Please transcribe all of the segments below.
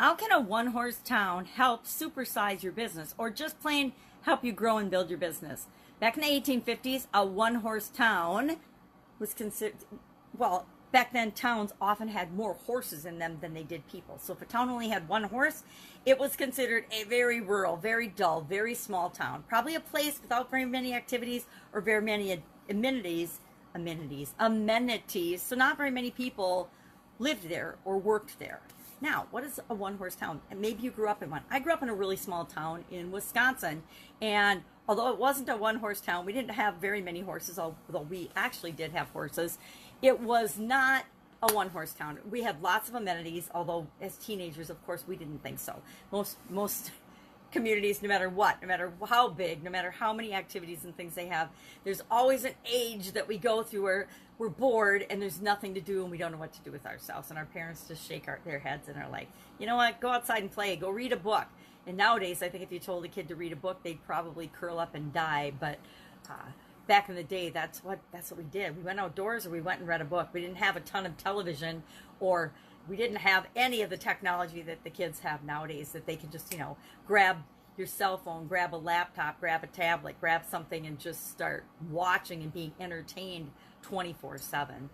How can a one-horse town help supersize your business or just plain help you grow and build your business? Back in the 1850s, a one-horse town was considered, well, back then towns often had more horses in them than they did people. So if a town only had one horse, it was considered a very rural, very dull, very small town. Probably a place without very many activities or very many amenities. So not very many people lived there or worked there. Now, what is a one-horse town? And maybe you grew up in one. I grew up in a really small town in Wisconsin, and although it wasn't a one-horse town, we didn't have very many horses, although we actually did have horses. It was not a one-horse town. We had lots of amenities, although as teenagers, of course, we didn't think so. Most communities, no matter what, no matter how big, no matter how many activities and things they have, there's always an age that we go through where we're bored and there's nothing to do and we don't know what to do with ourselves. And our parents just shake their heads and are like, you know what, go outside and play, go read a book. And nowadays, I think if you told a kid to read a book, they'd probably curl up and die. But back in the day, that's what we did. We went outdoors or we went and read a book. We didn't have a ton of television, or we didn't have any of the technology that the kids have nowadays, that they can just, grab your cell phone, grab a laptop, grab a tablet, grab something and just start watching and being entertained 24/7.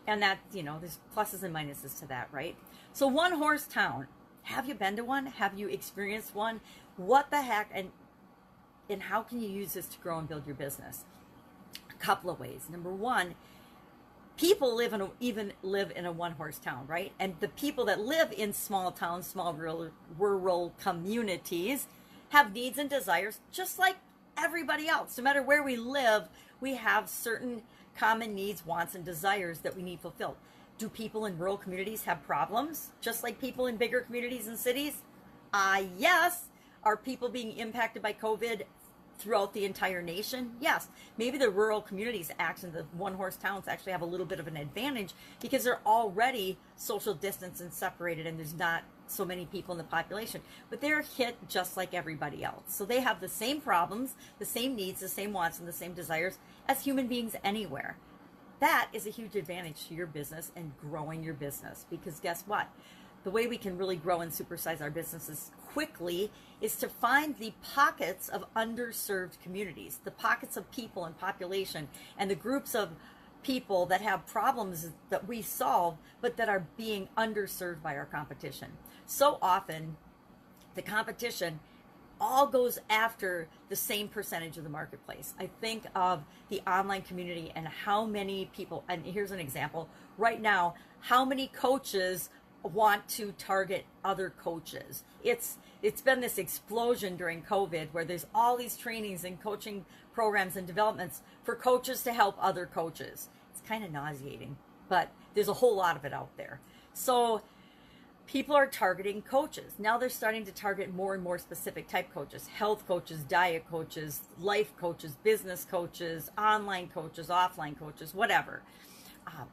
And that, there's pluses and minuses to that, right? So one horse town, have you been to one? Have you experienced one? What the heck? And how can you use this to grow and build your business? A couple of ways. Number one, people live in a one-horse town, right? And the people that live in small towns, small rural communities, have needs and desires just like everybody else. No matter where we live, we have certain common needs, wants, and desires that we need fulfilled. Do people in rural communities have problems just like people in bigger communities and cities? Yes. Are people being impacted by COVID throughout the entire nation? Yes. Maybe the rural communities, actually the one-horse towns, actually have a little bit of an advantage because they're already social distanced and separated and there's not so many people in the population. But they're hit just like everybody else. So they have the same problems, the same needs, the same wants, and the same desires as human beings anywhere. That is a huge advantage to your business and growing your business, because guess what? The way we can really grow and supersize our businesses quickly is to find the pockets of underserved communities, the pockets of people and population, and the groups of people that have problems that we solve, but that are being underserved by our competition. So often, the competition all goes after the same percentage of the marketplace. I think of the online community and how many people, and here's an example, right now, how many coaches want to target other coaches. It's been this explosion during COVID where there's all these trainings and coaching programs and developments for coaches to help other coaches. It's kind of nauseating, but there's a whole lot of it out there. So people are targeting coaches. Now they're starting to target more and more specific type coaches: health coaches, diet coaches, life coaches, business coaches, online coaches, offline coaches, whatever.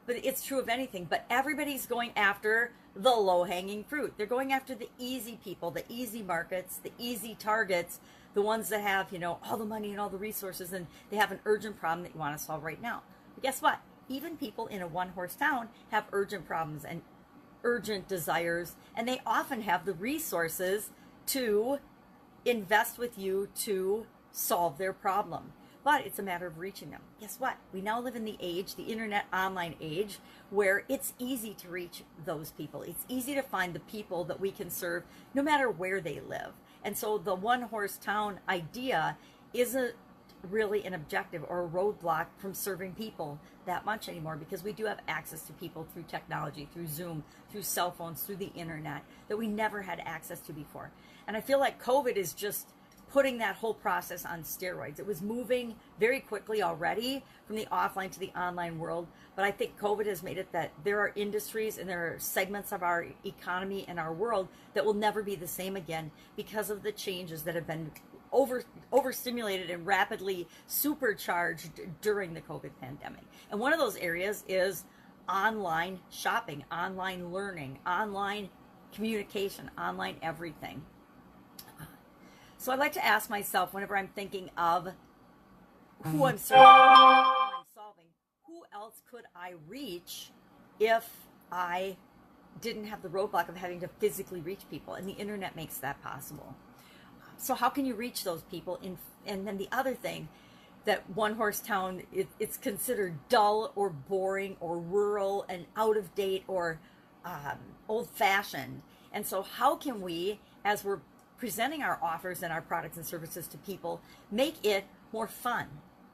But it's true of anything. But everybody's going after the low-hanging fruit. They're going after the easy people, the easy markets, the easy targets, the ones that have, all the money and all the resources, and they have an urgent problem that you want to solve right now. But guess what? Even people in a one-horse town have urgent problems and urgent desires, and they often have the resources to invest with you to solve their problem. But it's a matter of reaching them. Guess what? We now live in the internet online age, where it's easy to reach those people. It's easy to find the people that we can serve no matter where they live. And so the one-horse town idea isn't really an objective or a roadblock from serving people that much anymore, because we do have access to people through technology, through Zoom, through cell phones, through the internet, that we never had access to before. And I feel like COVID is just putting that whole process on steroids. It was moving very quickly already from the offline to the online world, but I think COVID has made it that there are industries and there are segments of our economy and our world that will never be the same again because of the changes that have been overstimulated and rapidly supercharged during the COVID pandemic. And one of those areas is online shopping, online learning, online communication, online everything. So I like to ask myself, whenever I'm thinking of who I'm serving, who I'm solving, who else could I reach if I didn't have the roadblock of having to physically reach people, and the internet makes that possible. So how can you reach those people? And then the other thing, that one horse town, it's considered dull or boring or rural and out of date or old fashioned. And so how can we, as we're presenting our offers and our products and services to people, make it more fun?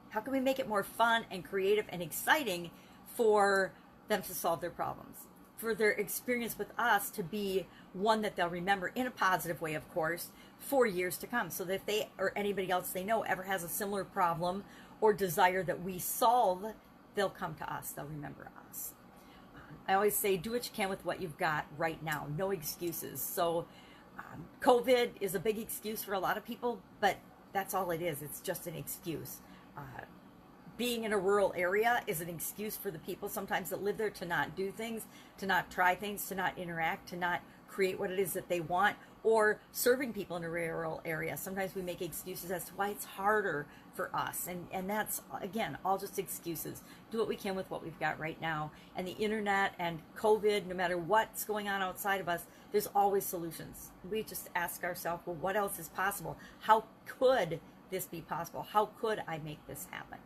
How can we make it more fun and creative and exciting for them to solve their problems, for their experience with us to be one that they'll remember in a positive way, of course, for years to come. So that if they or anybody else they know ever has a similar problem or desire that we solve, they'll come to us, they'll remember us. I always say, do what you can with what you've got right now, no excuses. So COVID is a big excuse for a lot of people, but that's all it is. It's just an excuse. Being in a rural area is an excuse for the people sometimes that live there to not do things, to not try things, to not interact, to not create what it is that they want, or serving people in a rural area. Sometimes we make excuses as to why it's harder for us. And that's, again, all just excuses. Do what we can with what we've got right now. And the internet and COVID, no matter what's going on outside of us, there's always solutions. We just ask ourselves, well, what else is possible? How could this be possible? How could I make this happen?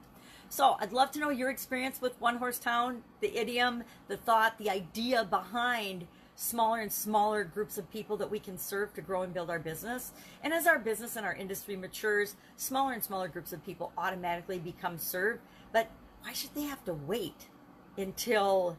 So I'd love to know your experience with One Horse Town, the idiom, the thought, the idea behind smaller and smaller groups of people that we can serve to grow and build our business. And as our business and our industry matures, smaller and smaller groups of people automatically become served. But why should they have to wait until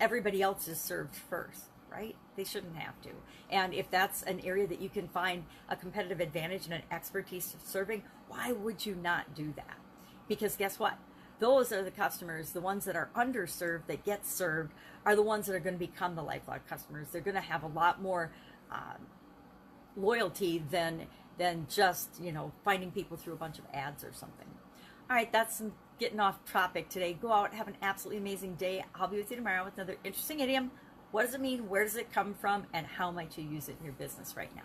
everybody else is served first, right? They shouldn't have to. And if that's an area that you can find a competitive advantage and an expertise of serving, why would you not do that? Because guess what? Those are the customers, the ones that are underserved, that get served, are the ones that are going to become the lifelong customers. They're going to have a lot more loyalty than just, finding people through a bunch of ads or something. All right, that's getting off topic today. Go out, have an absolutely amazing day. I'll be with you tomorrow with another interesting idiom. What does it mean? Where does it come from? And how might you use it in your business right now?